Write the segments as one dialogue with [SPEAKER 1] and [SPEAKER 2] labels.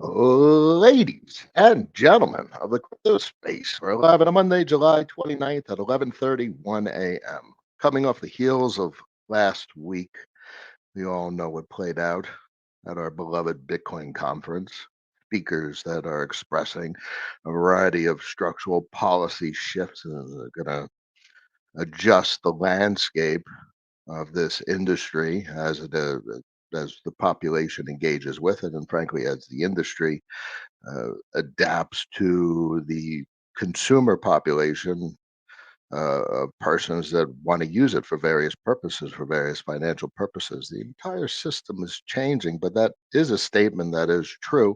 [SPEAKER 1] Ladies and gentlemen of the crypto space, we're live on a Monday, July 29th at 11:31 a.m. Coming off the heels of last week, we all know what played out at our beloved Bitcoin conference. Speakers that are expressing a variety of structural policy shifts and are going to adjust the landscape of this industry as the population engages with it, and frankly, as the industry adapts to the consumer population of persons that want to use it for various purposes, for various financial purposes. The entire system is changing, but that is a statement that is true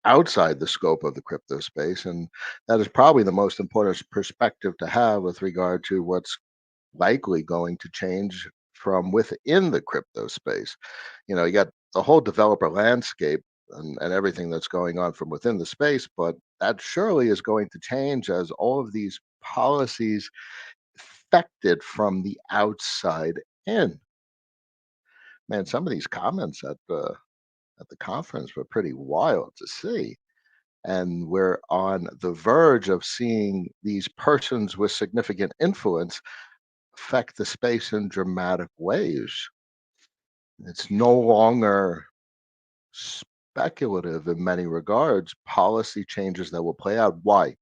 [SPEAKER 1] outside the scope of the crypto space. And that is probably the most important perspective to have with regard to what's likely going to change from within the crypto space. You got the whole developer landscape and everything that's going on from within the space, but that surely is going to change as all of these policies affected from the outside in. Man, some of these comments at the conference were pretty wild to see. And we're on the verge of seeing these persons with significant influence affect the space in dramatic ways. It's no longer speculative in many regards, policy changes that will play out. Why?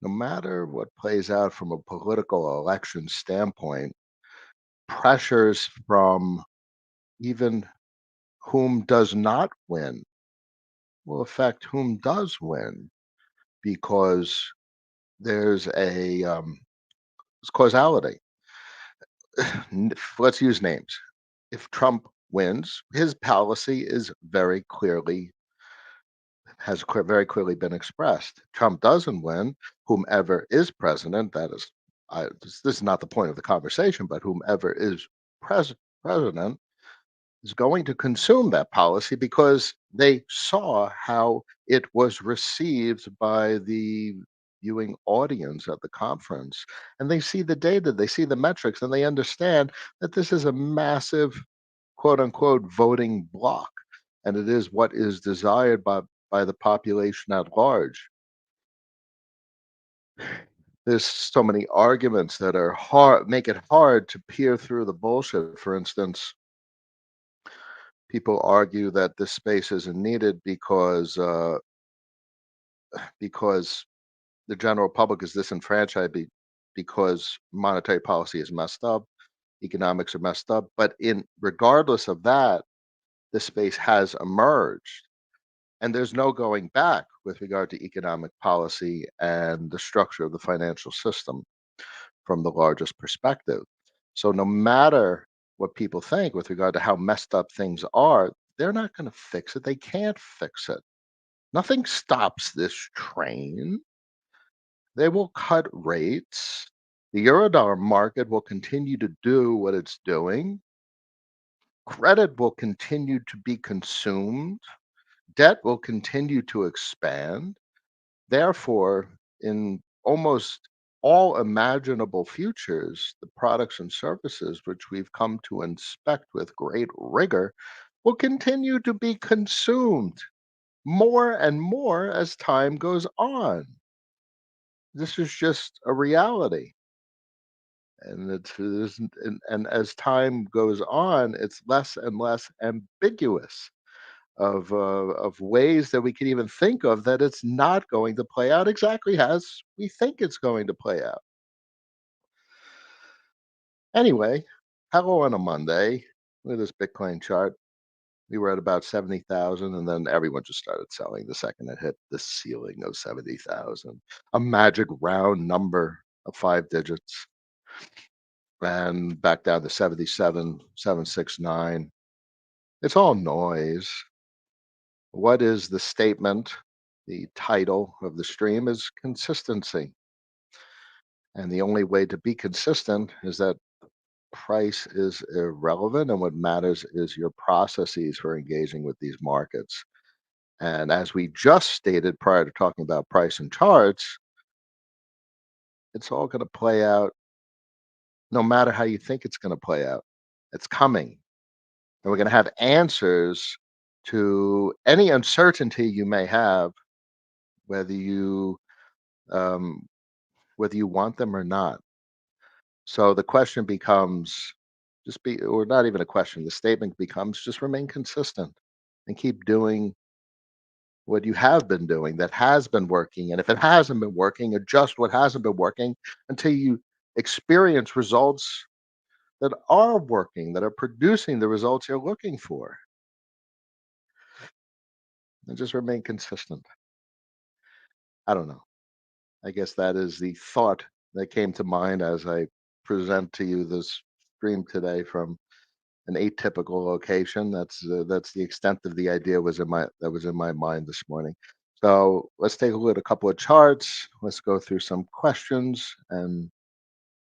[SPEAKER 1] No matter what plays out from a political election standpoint, pressures from even whom does not win will affect whom does win because there's a causality. Let's use names. If Trump wins, his policy is very clearly been expressed. Trump doesn't win, whomever is president, that is, this is not the point of the conversation, but whomever is president is going to consume that policy because they saw how it was received by the viewing audience at the conference. And they see the data, they see the metrics, and they understand that this is a massive quote unquote voting block. And it is what is desired by the population at large. There's so many arguments that are hard, make it hard to peer through the bullshit. For instance, people argue that this space isn't needed because the general public is disenfranchised because monetary policy is messed up, economics are messed up. But in regardless of that, the space has emerged. And there's no going back with regard to economic policy and the structure of the financial system from the largest perspective. So, no matter what people think with regard to how messed up things are, they're not going to fix it. They can't fix it. Nothing stops this train. They will cut rates. The Eurodollar market will continue to do what it's doing. Credit will continue to be consumed. Debt will continue to expand. Therefore, in almost all imaginable futures, the products and services which we've come to inspect with great rigor will continue to be consumed more and more as time goes on. This is just a reality. And and as time goes on, it's less and less ambiguous of ways that we can even think of that it's not going to play out exactly as we think it's going to play out. Anyway, hello on a Monday. Look at this Bitcoin chart. We were at about 70,000, and then everyone just started selling the second it hit the ceiling of 70,000, a magic round number of five digits, and back down to 77, 769. It's all noise. What is the statement? The title of the stream is consistency. And the only way to be consistent is that price is irrelevant. And what matters is your processes for engaging with these markets. And as we just stated prior to talking about price and charts, it's all going to play out no matter how you think it's going to play out. It's coming. And we're going to have answers to any uncertainty you may have, whether you um, whether you want them or not. So the question becomes just be, or not even a question, the statement becomes just remain consistent and keep doing what you have been doing that has been working. And if it hasn't been working, adjust what hasn't been working until you experience results that are working, that are producing the results you're looking for, and just remain consistent. I don't know. I guess that is the thought that came to mind as I present to you this stream today from an atypical location. That's the extent of the idea was in my mind this morning. So let's take a look at a couple of charts. Let's go through some questions and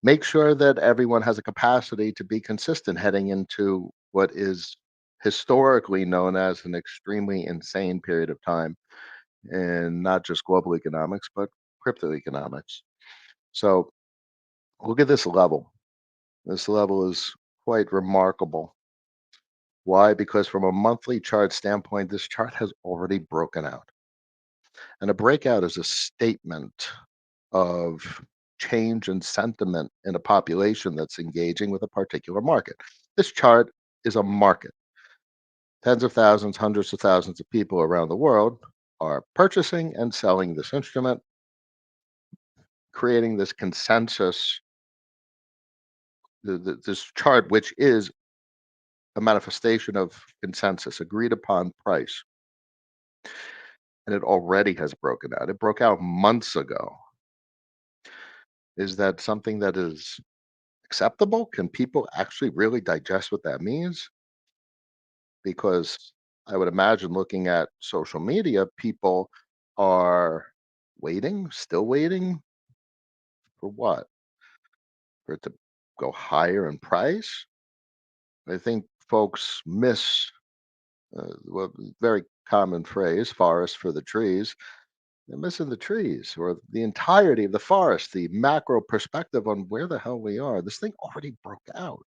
[SPEAKER 1] make sure that everyone has a capacity to be consistent heading into what is historically known as an extremely insane period of time in not just global economics but crypto economics. So look at this level. This level is quite remarkable. Why? Because from a monthly chart standpoint, this chart has already broken out. And a breakout is a statement of change and sentiment in a population that's engaging with a particular market. This chart is a market. Tens of thousands, hundreds of thousands of people around the world are purchasing and selling this instrument, creating this consensus, this chart, which is a manifestation of consensus, agreed upon price. And it already has broken out. It broke out months ago. Is that something that is acceptable? Can people actually really digest what that means? Because I would imagine looking at social media, people are waiting, still waiting for what? For it to go higher in price? I think folks miss well, very common phrase, forest for the trees. They're missing the trees or the entirety of the forest, the macro perspective on where the hell we are. This thing already broke out.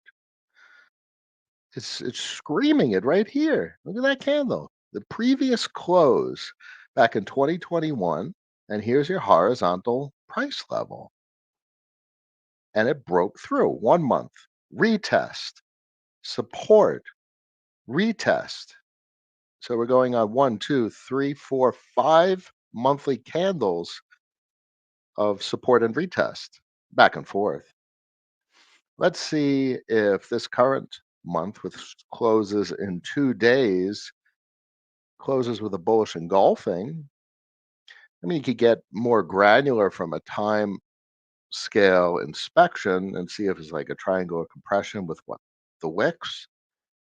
[SPEAKER 1] It's screaming it right here. Look at that candle. The previous close back in 2021, and here's your horizontal price level. And it broke through 1 month. Retest, support, retest. So we're going on one, two, three, four, 5 monthly candles of support and retest back and forth. Let's see if this current month, which closes in 2 days, closes with a bullish engulfing. I mean, you could get more granular from a time scale inspection and see if it's like a triangular compression with what the wicks.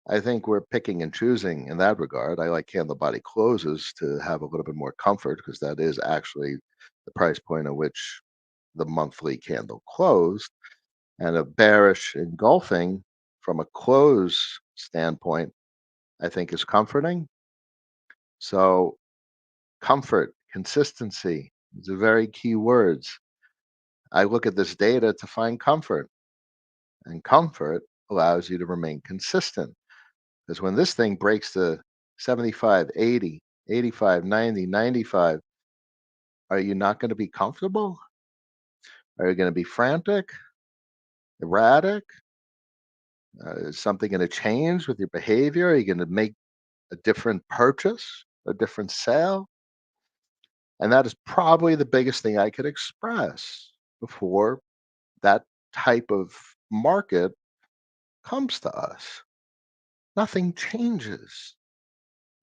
[SPEAKER 1] I think we're picking and choosing in that regard. I like candle body closes to have a little bit more comfort because that is actually the price point at which the monthly candle closed. And a bearish engulfing from a close standpoint, I think is comforting. So comfort, consistency, these are very key words. I look at this data to find comfort, and comfort allows you to remain consistent. Because when this thing breaks to 75, 80, 85, 90, 95, are you not going to be comfortable? Are you going to be frantic, erratic? Is something going to change with your behavior? Are you going to make a different purchase, a different sale? And that is probably the biggest thing I could express before that type of market comes to us. Nothing changes.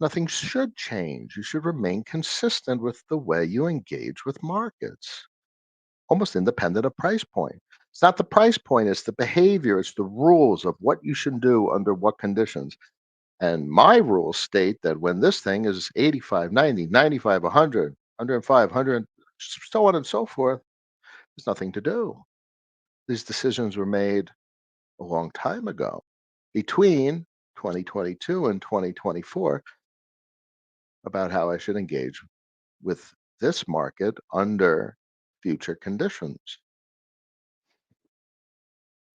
[SPEAKER 1] Nothing should change. You should remain consistent with the way you engage with markets, almost independent of price point. It's not the price point, it's the behavior, it's the rules of what you should do under what conditions. And my rules state that when this thing is 85, 90, 95, 100, 105, 100, so on and so forth, there's nothing to do. These decisions were made a long time ago between 2022 and 2024 about how I should engage with this market under future conditions.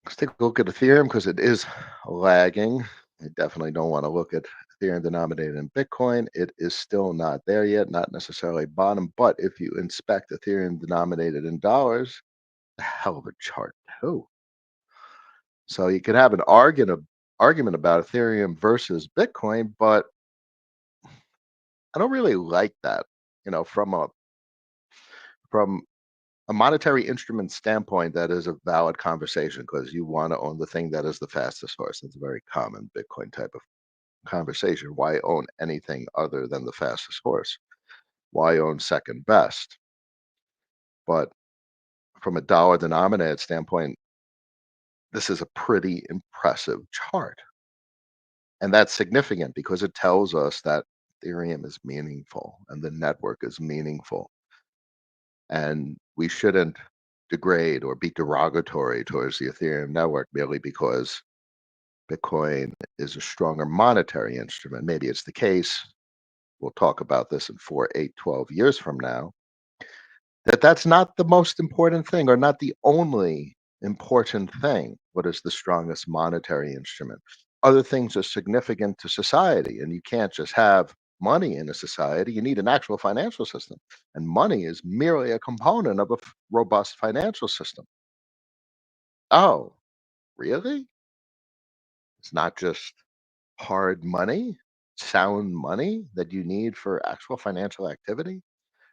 [SPEAKER 1] Let's take a look at Ethereum because it is lagging. I definitely don't want to look at Ethereum denominated in Bitcoin. It is still not there yet, not necessarily bottom, but if you inspect Ethereum denominated in dollars, a hell of a chart too. So you could have an argument about Ethereum versus Bitcoin, but I don't really like that. From a monetary instrument standpoint, that is a valid conversation because you want to own the thing that is the fastest horse. It's a very common Bitcoin type of conversation. Why own anything other than the fastest horse? Why own second best? But from a dollar denominated standpoint, this is a pretty impressive chart. And that's significant because it tells us that Ethereum is meaningful and the network is meaningful. And we shouldn't degrade or be derogatory towards the Ethereum network merely because Bitcoin is a stronger monetary instrument. Maybe it's the case. We'll talk about this in 4, 8, 12 years from now. That's not the most important thing or not the only important thing. What is the strongest monetary instrument? Other things are significant to society, and you can't just have money in a society. You need an actual financial system, and money is merely a component of a robust financial system. Oh, really? It's not just hard money, sound money that you need for actual financial activity?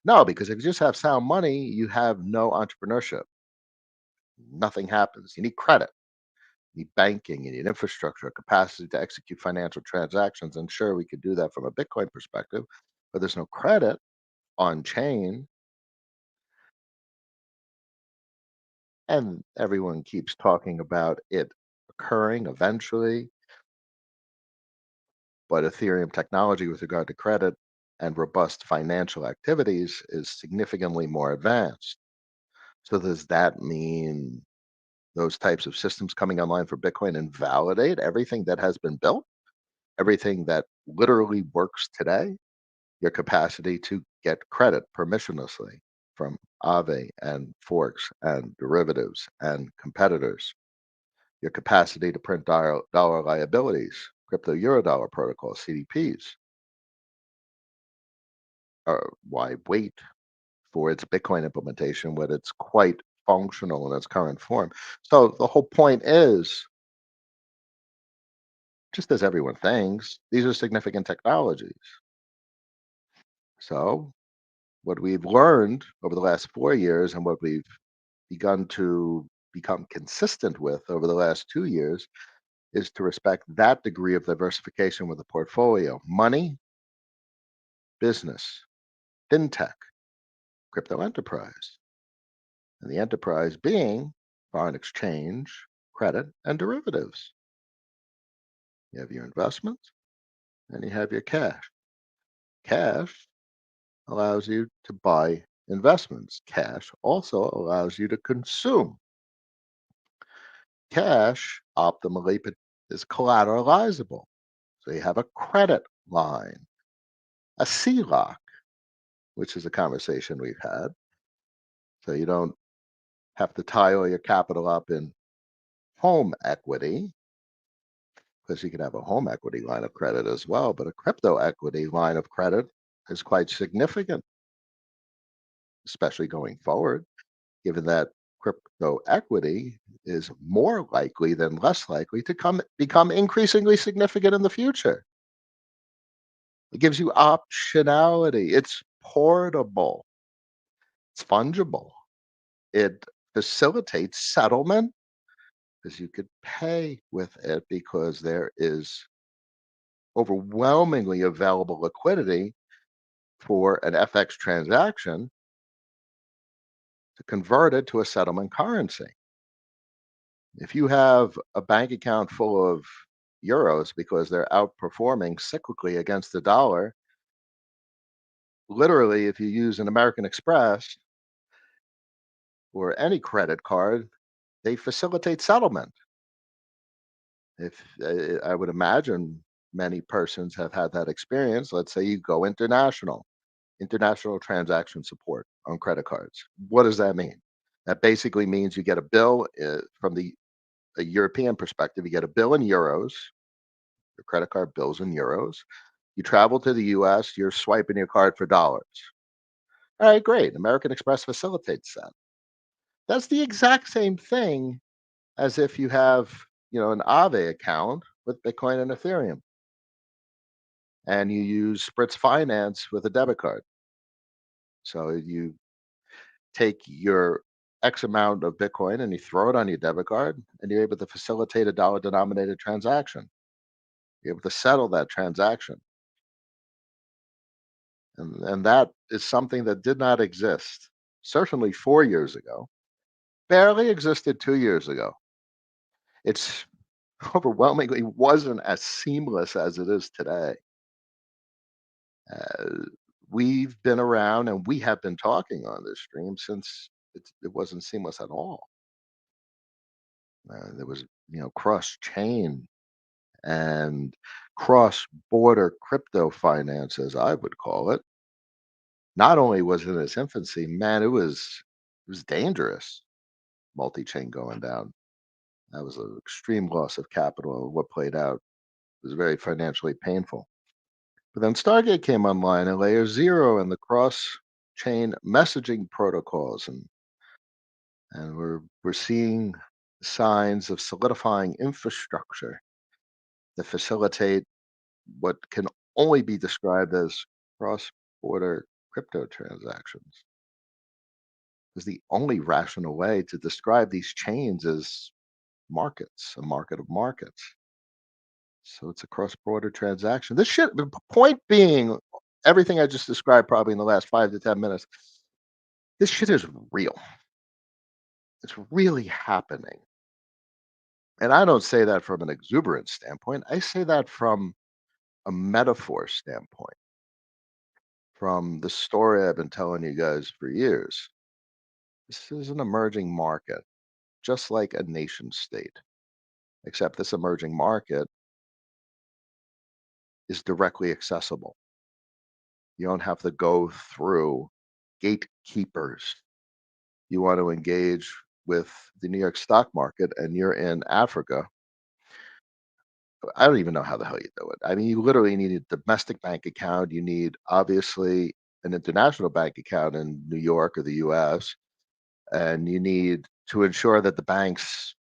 [SPEAKER 1] No, because if you just have sound money, you have no entrepreneurship. Nothing happens. You need credit, you need banking, you need infrastructure, capacity to execute financial transactions. And sure, we could do that from a Bitcoin perspective, but there's no credit on chain. And everyone keeps talking about it occurring eventually. But Ethereum technology with regard to credit and robust financial activities is significantly more advanced. So, does that mean those types of systems coming online for Bitcoin invalidate everything that has been built? Everything that literally works today? Your capacity to get credit permissionlessly from Aave and forks and derivatives and competitors, your capacity to print dollar liabilities, crypto eurodollar protocol, CDPs. Why wait for its Bitcoin implementation when it's quite functional in its current form? So the whole point is, just as everyone thinks, these are significant technologies. So what we've learned over the last 4 years and what we've begun to become consistent with over the last 2 years is to respect that degree of diversification with a portfolio: money, business, fintech, crypto enterprise, and the enterprise being foreign exchange, credit, and derivatives. You have your investments and you have your cash. Cash allows you to buy investments. Cash also allows you to consume. Cash optimally is collateralizable. So you have a credit line, a CLOC, which is a conversation we've had. So you don't have to tie all your capital up in home equity because you can have a home equity line of credit as well. But a crypto equity line of credit is quite significant, especially going forward, given that crypto equity is more likely than less likely to become increasingly significant in the future. It gives you optionality. It's portable. It's fungible. It facilitates settlement because you could pay with it because there is overwhelmingly available liquidity for an FX transaction to convert it to a settlement currency. If you have a bank account full of euros because they're outperforming cyclically against the dollar, literally, if you use an American Express or any credit card, they facilitate settlement. If I would imagine many persons have had that experience. Let's say you go international transaction support on credit cards. What does that mean? That basically means you get a bill from the a European perspective. You get a bill in euros your credit card bills in euros. You travel to the US, you're swiping your card for dollars. All right, great. American Express facilitates that. That's the exact same thing as if you have, an Aave account with Bitcoin and Ethereum and you use Spritz Finance with a debit card. So you take your X amount of Bitcoin and you throw it on your debit card and you're able to facilitate a dollar denominated transaction. You're able to settle that transaction. And that is something that did not exist, certainly 4 years ago, barely existed 2 years ago. It's overwhelmingly wasn't as seamless as it is today. Uh, we've been around and we have been talking on this stream since it wasn't seamless at all. There was, cross chain and cross border crypto finance, as I would call it. Not only was it in its infancy, man, it was dangerous. Multi chain going down. That was an extreme loss of capital. And what played out was very financially painful. But then Stargate came online and layer zero and the cross chain messaging protocols and we're seeing signs of solidifying infrastructure that facilitate what can only be described as cross-border crypto transactions. Because the only rational way to describe these chains is markets, a market of markets. So it's a cross-border transaction. This shit, the point being, everything I just described probably in the last 5 to 10 minutes, this shit is real. It's really happening. And I don't say that from an exuberant standpoint. I say that from a metaphor standpoint, from the story I've been telling you guys for years. This is an emerging market, just like a nation state, except this emerging market is directly accessible. You don't have to go through gatekeepers. You want to engage with the New York stock market and you're in Africa. I don't even know how the hell you do it. I mean, you literally need a domestic bank account. You need, obviously, an international bank account in New York or the US. And you need to ensure that the banks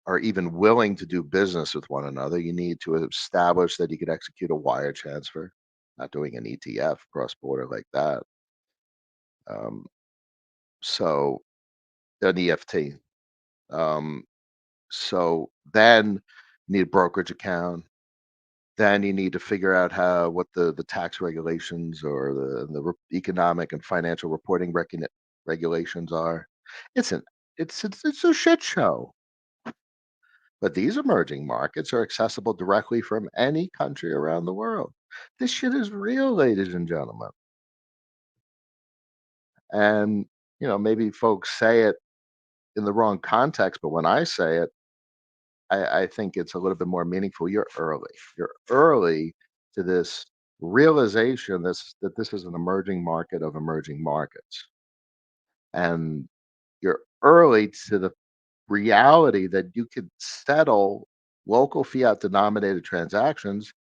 [SPEAKER 1] are even willing to do business with one another. You need to establish that you could execute a wire transfer, not doing an ETF cross border like that. Um, so, an EFT. Um, so then you need a brokerage account. Then you need to figure out what the tax regulations or economic and financial reporting regulations are. It's an it's a shit show. But these emerging markets are accessible directly from any country around the world. This shit is real, ladies and gentlemen. And maybe folks say it in the wrong context, but when I say it, I think it's a little bit more meaningful. You're early. You're early to this realization that this is an emerging market of emerging markets. And you're early to the reality that you could settle local fiat denominated transactions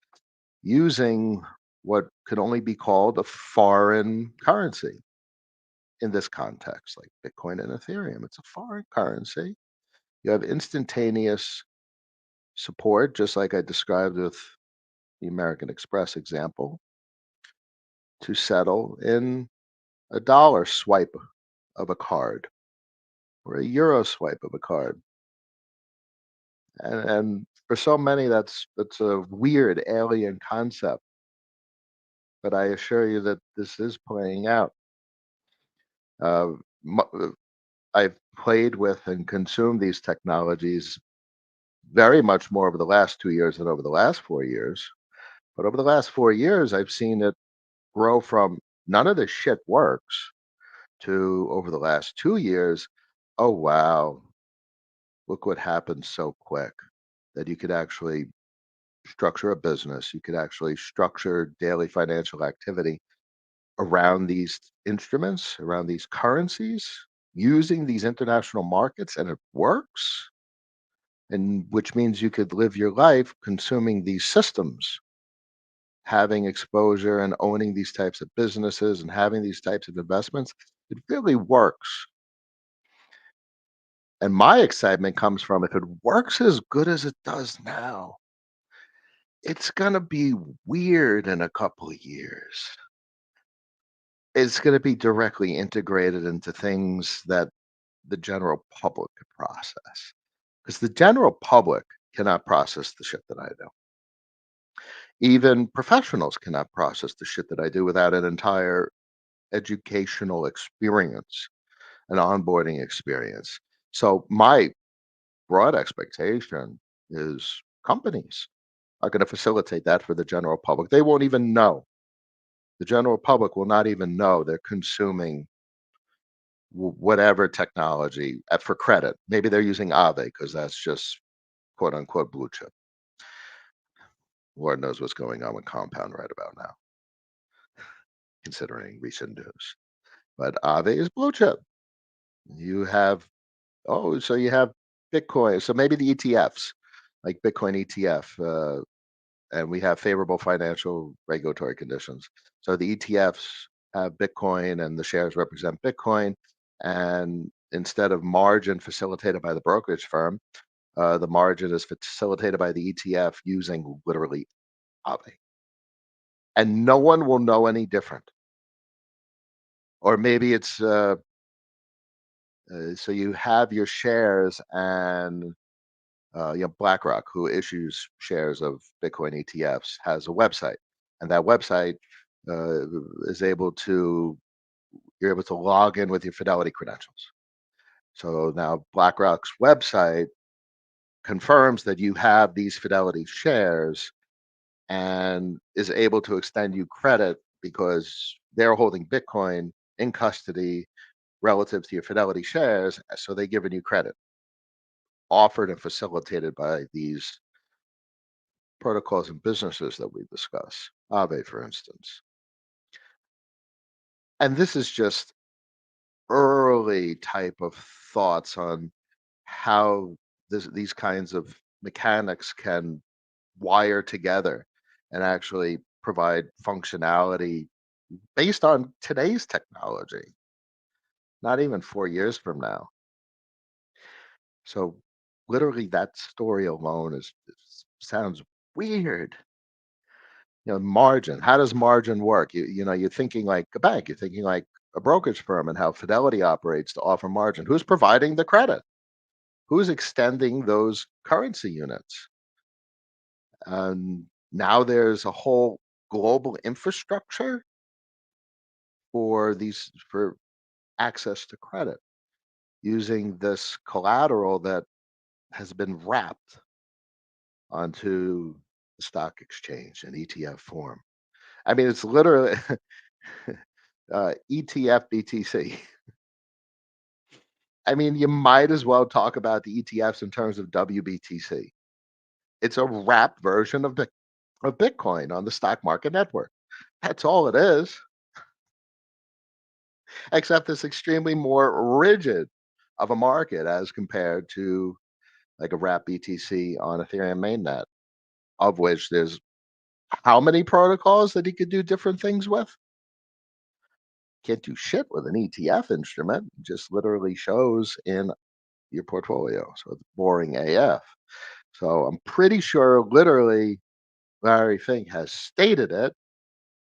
[SPEAKER 1] using what could only be called a foreign currency in this context, like Bitcoin and Ethereum. It's a foreign currency. You have instantaneous support, just like I described with the American Express example, to settle in a dollar swipe of a card or a euro swipe of a card. And for so many, that's a weird alien concept. But I assure you that this is playing out. Uh, I've played with and consumed these technologies very much more over the last 2 years than over the last 4 years. But over the last 4 years, I've seen it grow from none of this shit works to over the last 2 years. Oh, wow. Look what happened so quick that you could actually structure a business. You could actually structure daily financial activity around these instruments, around these currencies, using these international markets, and it works. and which means you could live your life consuming these systems, having exposure and owning these types of businesses and having these types of investments. It really works. And my excitement comes from if it works as good as it does now, it's going to be weird in a couple of years. It's going to be directly integrated into things that the general public could process. Because the general public cannot process the shit that I do. Even professionals cannot process the shit that I do without an entire educational experience, an onboarding experience. So my broad expectation is companies are going to facilitate that for the general public. They won't even know. The general public will not even know they're consuming whatever technology for credit. Maybe they're using Aave because that's just quote unquote blue chip. Lord knows what's going on with Compound right about now, considering recent news. But Aave is blue chip. You have so you have Bitcoin. So maybe the ETFs, like Bitcoin ETF, and we have favorable financial regulatory conditions. So the ETFs have Bitcoin, and the shares represent Bitcoin. And instead of margin facilitated by the brokerage firm, the margin is facilitated by the ETF using literally Aave, and no one will know any different. Or maybe it's so you have your shares and BlackRock, who issues shares of Bitcoin ETFs, has a website, and that website uh, is able to you're able to log in with your Fidelity credentials. So now BlackRock's website confirms that you have these Fidelity shares and is able to extend you credit because they're holding Bitcoin in custody relative to your Fidelity shares. So they're giving you credit offered and facilitated by these protocols and businesses that we discuss, Aave, for instance. And this is just early type of thoughts on how these kinds of mechanics can wire together and actually provide functionality based on today's technology, not even 4 years from now. So, literally, that story alone sounds weird. Margin. How does margin work? You're thinking like a bank. You're thinking like a brokerage firm and how Fidelity operates to offer margin. Who's providing the credit? Who's extending those currency units? Now there's a whole global infrastructure for access to credit using this collateral that has been wrapped onto the stock exchange in ETF form. I mean, it's literally ETF BTC. I mean, you might as well talk about the ETFs in terms of WBTC. It's a wrapped version of Bitcoin on the stock market network. That's all it is, except it's extremely more rigid of a market as compared to like a wrap BTC on Ethereum mainnet, of which there's how many protocols that he could do different things with? Can't do shit with an ETF instrument. It just literally shows in your portfolio. So it's boring AF. So I'm pretty sure literally Larry Fink has stated it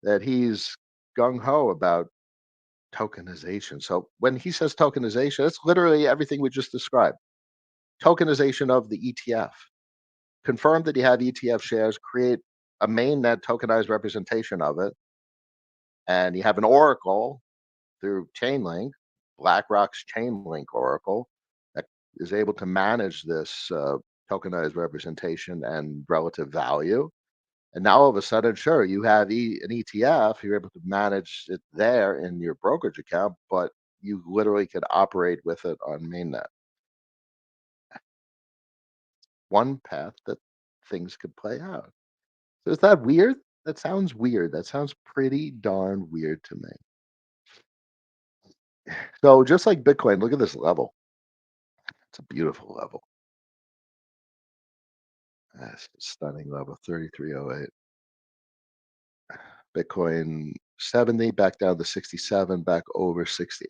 [SPEAKER 1] that he's gung ho about tokenization. So when he says tokenization, it's literally everything we just described. Tokenization of the ETF. Confirm that you have ETF shares, create a mainnet tokenized representation of it, and you have an oracle through Chainlink, BlackRock's Chainlink oracle, that is able to manage this tokenized representation and relative value. And now all of a sudden, sure, you have an ETF, you're able to manage it there in your brokerage account, but you literally could operate with it on mainnet. One path that things could play out. So is that weird? That sounds weird. That sounds pretty darn weird to me. So just like Bitcoin, look at this level. It's a beautiful level. That's a stunning level, 3308. Bitcoin 70, back down to 67, back over 60.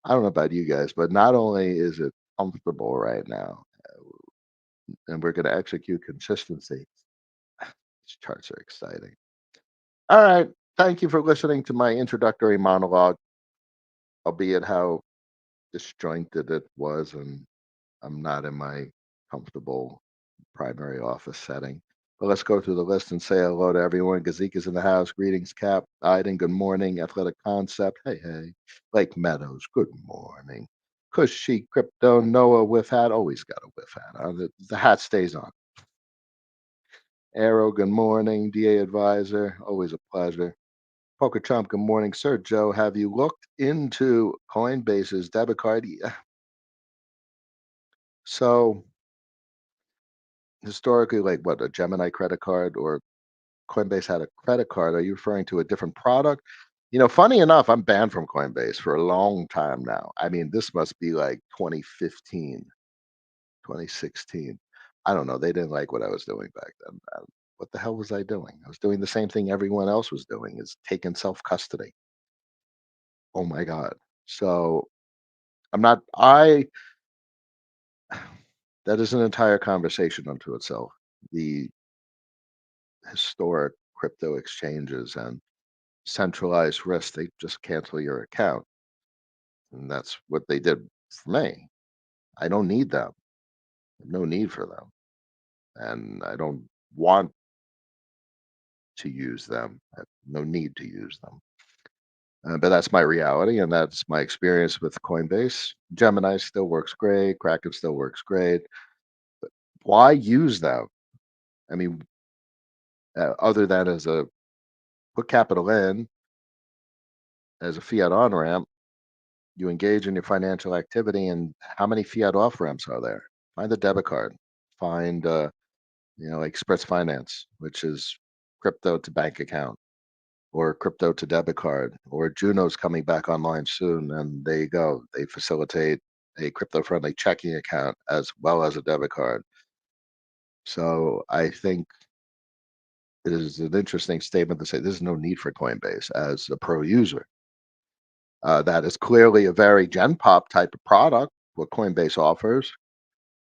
[SPEAKER 1] I don't know about you guys, but not only is it comfortable right now, and we're going to execute consistency. These charts are exciting. All right. Thank you for listening to my introductory monologue, albeit how disjointed it was, and I'm not in my comfortable primary office setting. But let's go through the list and say hello to everyone. Gazik is in the house. Greetings, Cap. Iden, good morning. Athletic Concept, hey, hey. Lake Meadows, good morning. Cushy Crypto, Noah with hat, always got a whiff hat on. The hat stays on. Arrow, good morning. DA Advisor, always a pleasure. Poker Chump, good morning. Sir Joe, have you looked into Coinbase's debit card? Yeah. So historically, like what, a Gemini credit card or Coinbase had a credit card? Are you referring to a different product? Funny enough, I'm banned from Coinbase for a long time now. I mean, this must be like 2015, 2016. I don't know. They didn't like what I was doing back then. What the hell was I doing? I was doing the same thing everyone else was doing, is taking self custody. Oh my God. So I'm not, I, that is an entire conversation unto itself. The historic crypto exchanges and centralized risk, they just cancel your account. And that's what they did for me. I don't need them. No need for them. And I don't want to use them. I have no need to use them. But that's my reality, and that's my experience with Coinbase. Gemini still works great. Kraken still works great. Why use them? I mean, other than as a put capital in as a fiat on ramp, you engage in your financial activity, and how many fiat off ramps are there? Find a debit card. Find like Express Finance, which is crypto to bank account, or crypto to debit card, or Juno's coming back online soon, and there you go. They facilitate a crypto-friendly checking account as well as a debit card. So I think it is an interesting statement to say there's no need for Coinbase as a pro user. That is clearly a very Gen Pop type of product, what Coinbase offers.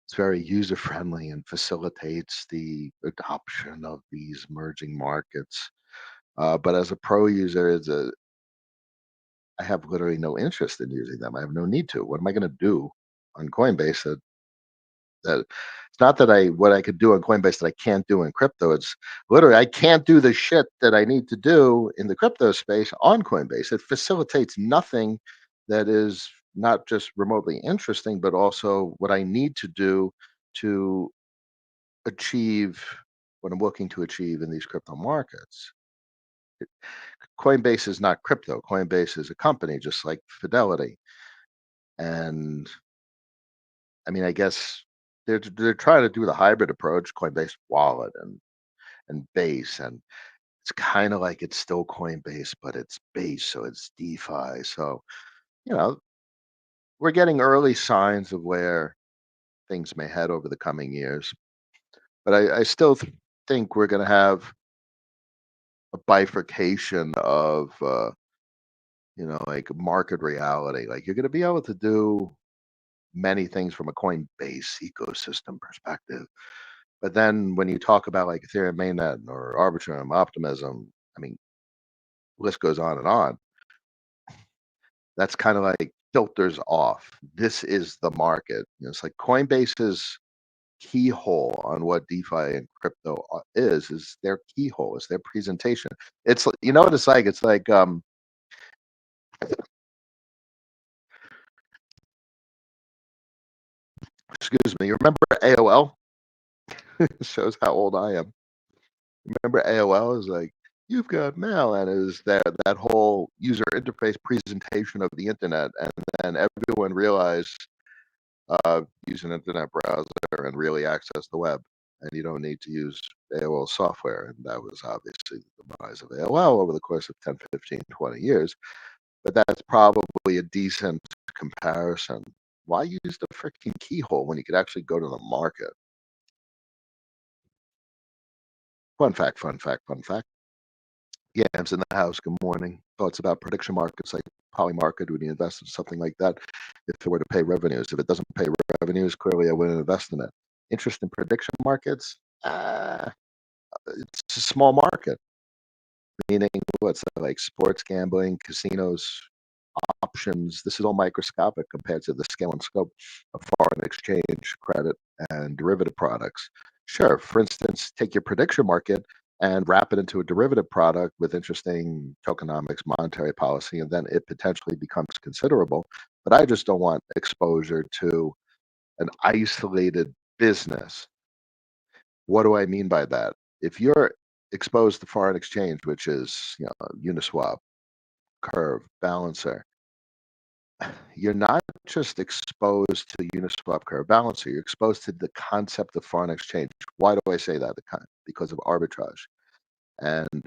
[SPEAKER 1] It's very user friendly and facilitates the adoption of these emerging markets. But as a pro user, I have literally no interest in using them. I have no need to. What am I going to do on Coinbase that it's not that what I could do on Coinbase that I can't do in crypto. It's literally I can't do the shit that I need to do in the crypto space on Coinbase. It facilitates nothing that is not just remotely interesting, but also what I need to do to achieve what I'm looking to achieve in these crypto markets. Coinbase is not crypto. Coinbase is a company just like Fidelity. And I mean, I guess they're trying to do the hybrid approach, Coinbase Wallet and Base, and it's kind of like it's still Coinbase, but it's Base, so it's DeFi. So you know, we're getting early signs of where things may head over the coming years. But I still think we're going to have a bifurcation of like market reality. Like you're going to be able to do many things from a Coinbase ecosystem perspective. But then when you talk about like Ethereum mainnet or Arbitrum, Optimism, I mean, list goes on and on. That's kind of like filters off. This is the market. It's like Coinbase's keyhole on what DeFi and crypto is their keyhole, is their presentation. It's what it's like. It's like excuse me. You remember AOL? Shows how old I am. Remember AOL is like, you've got mail, and is that whole user interface presentation of the internet, and then everyone realized use an internet browser and really access the web, and you don't need to use AOL software. And that was obviously the demise of AOL over the course of 10, 15, 20 years. But that's probably a decent comparison. Why use the freaking keyhole when you could actually go to the market? Fun fact, fun fact, fun fact. Yams in the house. Good morning. Thoughts about prediction markets like Polymarket? Would you invest in something like that if it were to pay revenues? If it doesn't pay revenues, clearly I wouldn't invest in it. Interest in prediction markets? It's a small market, meaning what's that, like sports gambling, casinos, options. This is all microscopic compared to the scale and scope of foreign exchange, credit, and derivative products. Sure, for instance, take your prediction market and wrap it into a derivative product with interesting tokenomics, monetary policy, and then it potentially becomes considerable. But I just don't want exposure to an isolated business. What do I mean by that? If you're exposed to foreign exchange, which is Uniswap, Curve, Balancer, you're not just exposed to Uniswap Curve Balancer, you're exposed to the concept of foreign exchange. Why do I say that? Because of arbitrage. And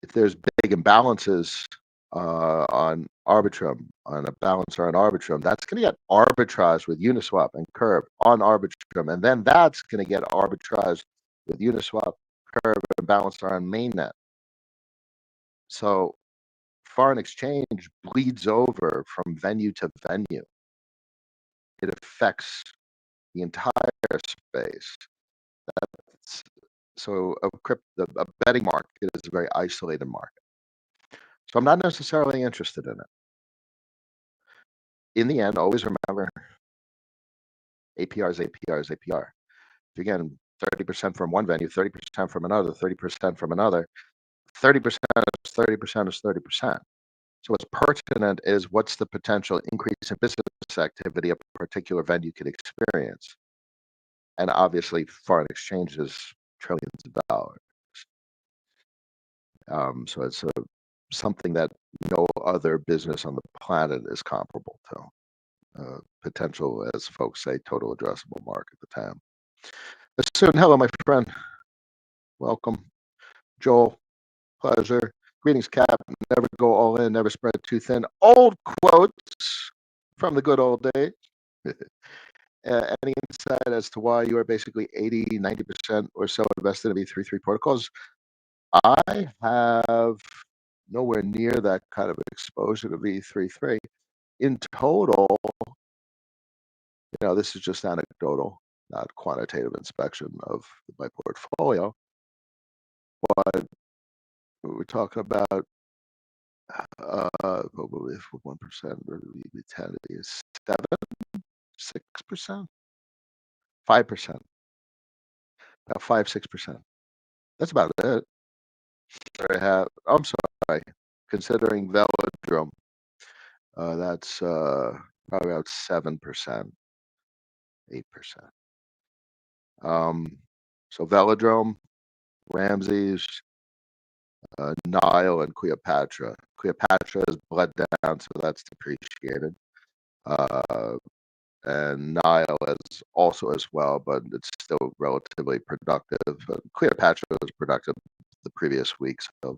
[SPEAKER 1] if there's big imbalances on Arbitrum, on a balancer on Arbitrum, that's going to get arbitraged with Uniswap and Curve on Arbitrum. And then that's going to get arbitraged with Uniswap, Curve, and balancer on mainnet. So foreign exchange bleeds over from venue to venue. It affects the entire space. That's, so a betting market is a very isolated market. So I'm not necessarily interested in it. In the end, always remember APR is APR is APR. If you're getting 30% from one venue, 30% from another, 30% from another, 30% is 30% is 30%. So what's pertinent is what's the potential increase in business activity a particular venue could experience. And obviously, foreign exchange is trillions of dollars. So it's something that no other business on the planet is comparable to. Potential, as folks say, total addressable market, the TAM. Soon, hello, my friend. Welcome, Joel. Pleasure. Greetings, Cap. Never go all in, never spread too thin. Old quotes from the good old days. Any insight as to why you are basically 80, 90% or so invested in V33 protocols? I have nowhere near that kind of exposure to V33. In total, this is just anecdotal, not quantitative inspection of my portfolio, but we're talking about 1%, 10 is 7, 6%, 5%, about 5, 6%. That's about it. I'm sorry, considering velodrome, that's probably about 7%, 8%. So velodrome, Ramses, Nile, and Cleopatra. Cleopatra is bled down, so that's depreciated. And Nile is also as well, but it's still relatively productive. Cleopatra was productive the previous week, so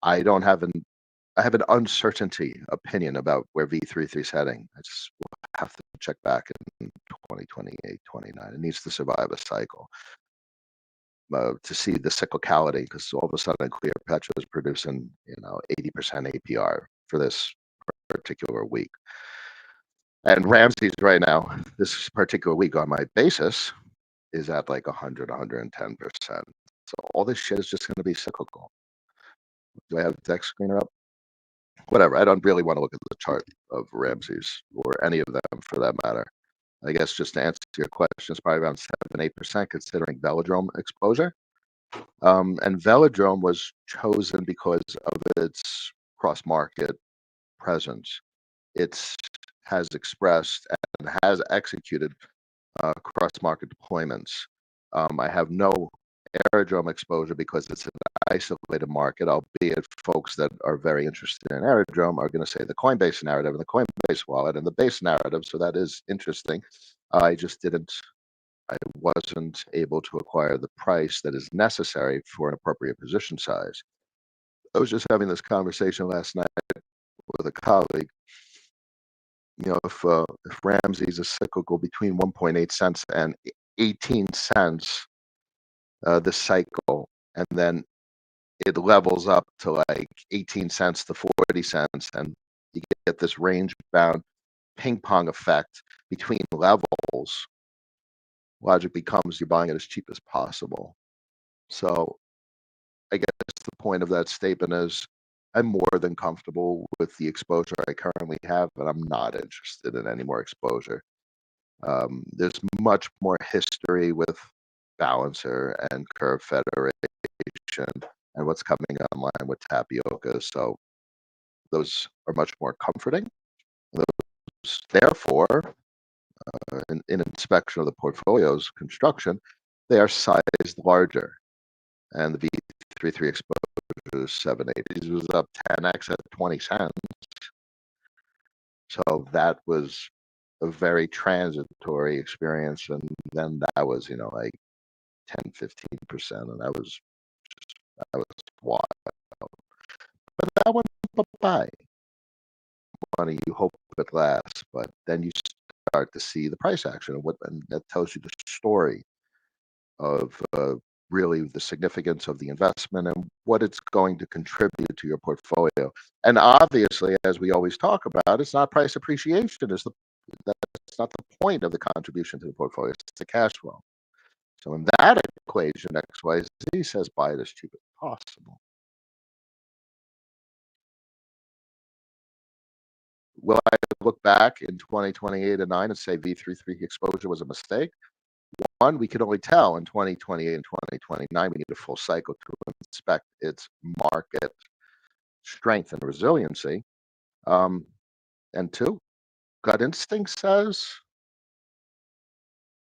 [SPEAKER 1] I don't have I have an uncertainty opinion about where V33 is heading. I just will have to check back in 2028, 29. It needs to survive a cycle to see the cyclicality, because all of a sudden Cleopatra is producing 80% APR for this particular week. And Ramses right now, this particular week on my basis, is at like 100, 110%. So all this shit is just going to be cyclical. Do I have the deck screener up? Whatever. I don't really want to look at the chart of Ramses or any of them for that matter. I guess just to answer your question, it's probably around 7, 8% considering velodrome exposure. And velodrome was chosen because of its cross-market presence. It has expressed and has executed cross-market deployments. I have no aerodrome exposure because it's an isolated market, albeit folks that are very interested in aerodrome are going to say the Coinbase narrative and the Coinbase wallet and the base narrative. So that is interesting. I wasn't able to acquire the price that is necessary for an appropriate position size. I was just having this conversation last night with a colleague. if Ramsey's is cyclical between 1.8 cents and 18 cents this cycle, and then it levels up to like 18 cents to 40 cents, and you get this range bound ping pong effect between levels. Logic becomes you're buying it as cheap as possible. So I guess the point of that statement is I'm more than comfortable with the exposure I currently have, and I'm not interested in any more exposure. There's much more history with Balancer and Curve Federation and what's coming online with Tapioca. So those are much more comforting. Those, therefore, in inspection of the portfolio's construction, they are sized larger. And the V33 exposure is 780. Was up 10x at 20 cents. So that was a very transitory experience. And then that was, like 10, 15%. And that was wild. But that went by. Money, you hope it lasts, but then you start to see the price action, and that tells you the story of really the significance of the investment and what it's going to contribute to your portfolio. And obviously, as we always talk about, it's not price appreciation. That's not the point of the contribution to the portfolio. It's the cash flow. So in that equation, XYZ says buy it as cheap as possible. Will I look back in 2028 and 9 and say V33 exposure was a mistake? One, we could only tell in 2028 and 2029. We need a full cycle to inspect its market strength and resiliency. And two, gut instinct says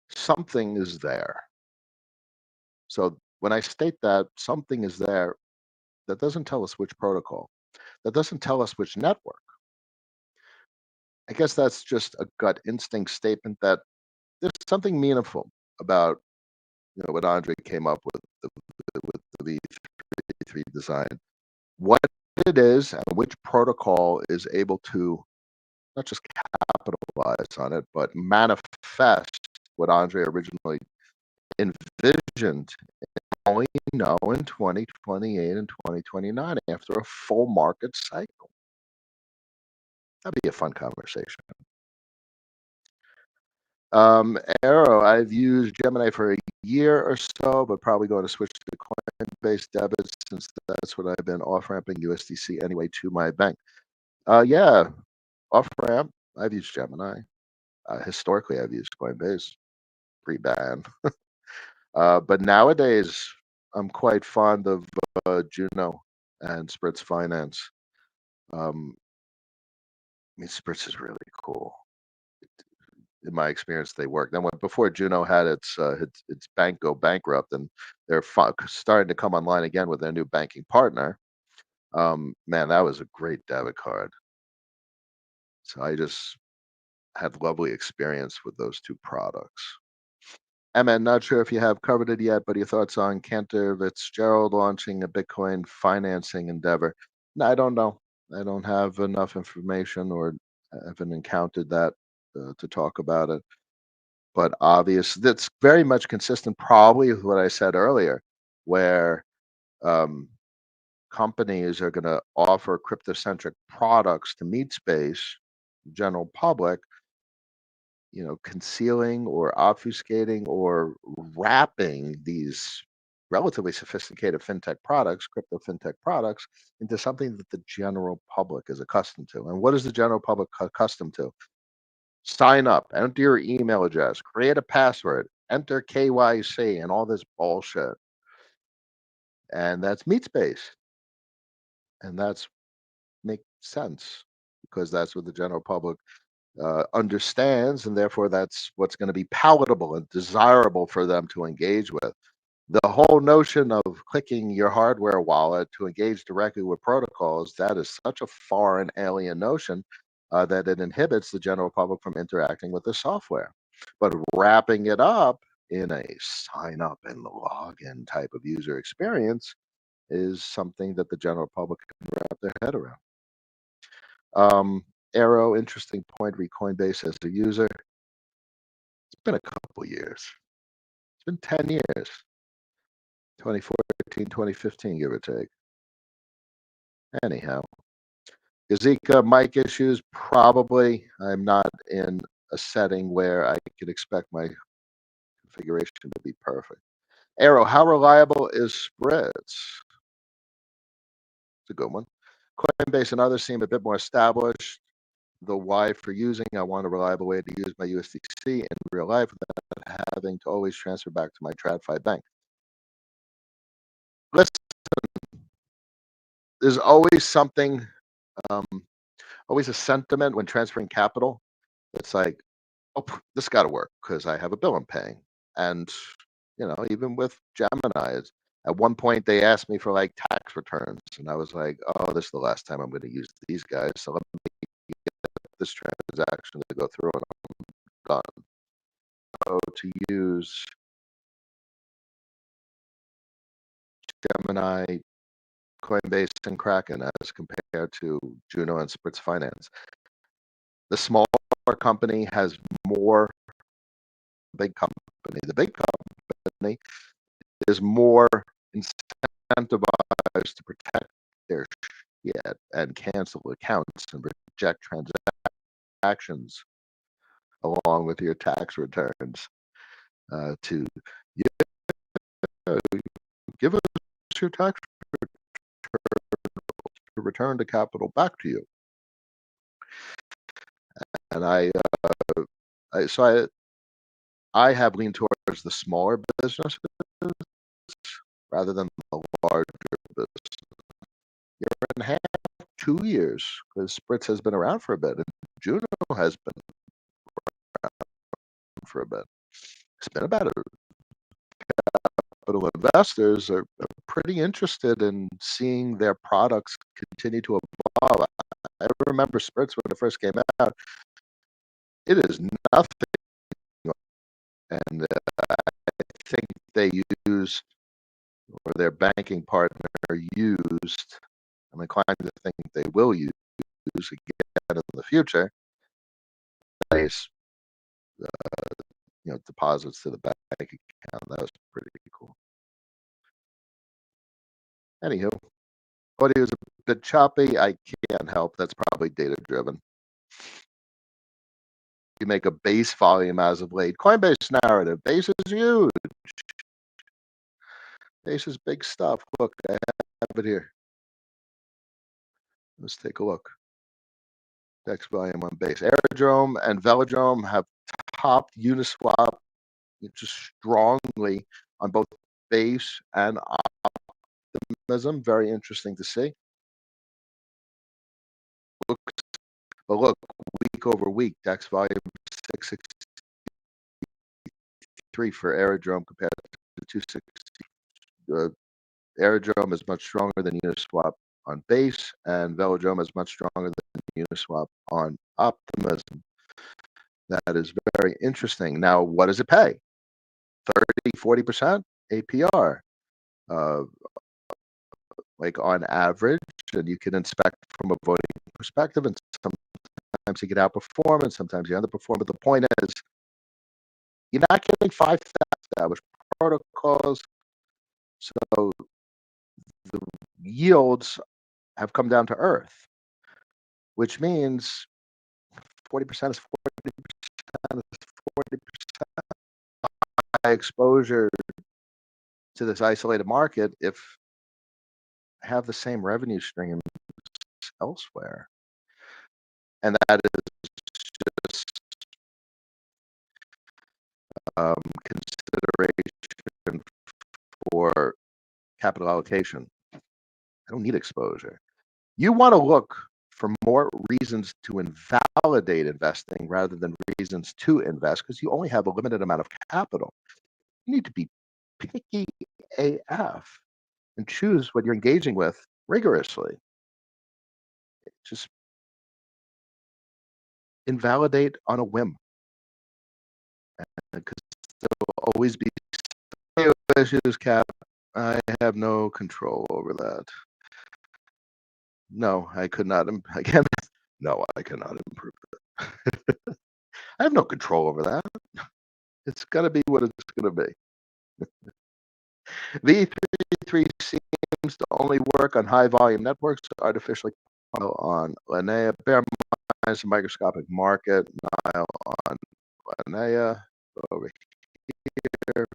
[SPEAKER 1] something is there. So when I state that something is there, that doesn't tell us which protocol. That doesn't tell us which network. I guess that's just a gut instinct statement that there's something meaningful about what Andre came up with the V33 design. What it is and which protocol is able to not just capitalize on it, but manifest what Andre originally envisioned, only know in 2028 and 2029 after a full market cycle. That'd be a fun conversation. Arrow, I've used Gemini for a year or so, but probably going to switch to Coinbase debit since that's what I've been off ramping USDC anyway to my bank. Yeah, off ramp. I've used Gemini. Historically, I've used Coinbase pre-ban, but nowadays I'm quite fond of Juno and Spritz Finance. I mean, Spritz is really cool. In my experience, they work. Then before Juno had its bank go bankrupt, and they're starting to come online again with their new banking partner. Man, that was a great debit card. So I just had lovely experience with those two products. Emma, not sure if you have covered it yet, but your thoughts on Cantor Fitzgerald launching a Bitcoin financing endeavor? No, I don't know. I don't have enough information or haven't encountered that to talk about it. But obvious, that's very much consistent, probably with what I said earlier, where um, companies are going to offer crypto-centric products to meet space, general public, concealing or obfuscating or wrapping these relatively sophisticated fintech products, crypto fintech products, into something that the general public is accustomed to. And what is the general public accustomed to? Sign up, enter your email address, create a password, enter KYC, and all this bullshit. And that's meat space. And that's makes sense because that's what the general public understands, and therefore that's what's going to be palatable and desirable for them to engage with. The whole notion of clicking your hardware wallet to engage directly with protocols, that is such a foreign alien notion that it inhibits the general public from interacting with the software. But wrapping it up in a sign up and login type of user experience is something that the general public can wrap their head around. Arrow, interesting point, Coinbase as a user. It's been a couple years. It's been 10 years. 2014, 2015, give or take. Anyhow, Gazika mic issues, probably. I'm not in a setting where I could expect my configuration to be perfect. Arrow, how reliable is spreads? It's a good one. Coinbase and others seem a bit more established. The why for using, I want a reliable way to use my USDC in real life without having to always transfer back to my TradFi bank. Listen, there's always something, always a sentiment when transferring capital. It's like, oh, this got to work because I have a bill I'm paying. And, even with Gemini, at one point they asked me for like tax returns. And I was like, oh, this is the last time I'm going to use these guys. So let me get this transaction to go through and I'm done. So to use Gemini, Coinbase, and Kraken as compared to Juno and Spritz Finance. The smaller company has more big company. The big company is more incentivized to protect their shit and cancel accounts and reject transactions along with your tax returns to give us your tax return to capital back to you. And I have leaned towards the smaller businesses rather than the larger business. Year and a half, 2 years, because Spritz has been around for a bit, and Juno has been around for a bit. It's been about capital investors are pretty interested in seeing their products continue to evolve. I remember Spritz when it first came out. It is nothing, and I think they use, or their banking partner used, I'm inclined to think they will use again in the future, nice, deposits to the bank account. That was pretty cool. Anywho, audio is a bit choppy. I can't help. That's probably data driven. You make a base volume as of late. Coinbase narrative. Base is huge. Base is big stuff. Look, I have it here. Let's take a look. Next volume on base. Aerodrome and Velodrome have topped Uniswap just strongly on both base and optimism. Very interesting to see. But look, week over week, DEX volume 663 for Aerodrome compared to 260. Aerodrome is much stronger than Uniswap on base, and Velodrome is much stronger than Uniswap on optimism. That is very interesting. Now, what does it pay? 30-40% APR. Like on average, and you can inspect from a voting perspective, and sometimes you get outperform and sometimes you underperform. But the point is, you're not getting 5 established protocols, so the yields have come down to earth, which means 40% is 40% is 40% high exposure to this isolated market if I have the same revenue streams elsewhere. And that is just consideration for capital allocation. I don't need exposure. You want to look for more reasons to invalidate investing rather than reasons to invest because you only have a limited amount of capital. You need to be picky AF and choose what you're engaging with rigorously. Just invalidate on a whim. Because there will always be issues, Cap. I have no control over that. No, I could not. Again, No, I cannot improve it. I have no control over that. It's gonna be what it's gonna be. V33 seems to only work on high volume networks, artificially on Linnea. Bear in mind it's a microscopic market. Nile on Linnea. Over here,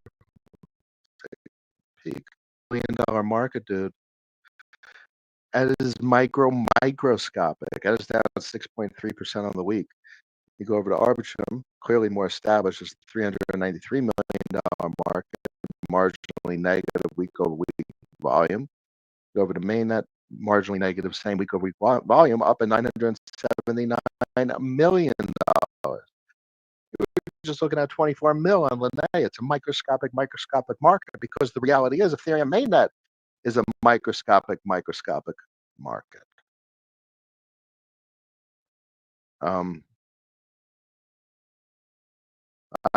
[SPEAKER 1] peak. $1 billion market, dude. That is microscopic. That is down 6.3% on the week. You go over to Arbitrum, clearly more established as $393 million market, marginally negative week-over-week volume. Go over to Mainnet, marginally negative, same week-over-week volume, up at $979 million. Just looking at 24 mil on Linnea. It's a microscopic market because the reality is Ethereum mainnet is a microscopic market. I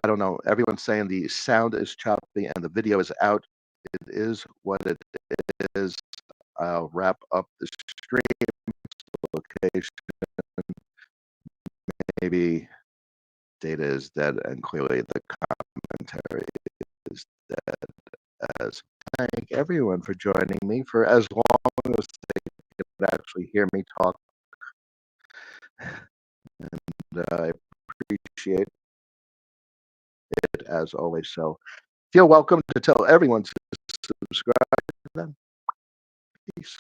[SPEAKER 1] don't know. Everyone's saying the sound is choppy and the video is out. It is what it is. I'll wrap up the stream location. Maybe data is dead and clearly the commentary is dead as thank everyone for joining me for as long as they could actually hear me talk. And I appreciate it as always. So feel welcome to tell everyone to subscribe to them. Peace.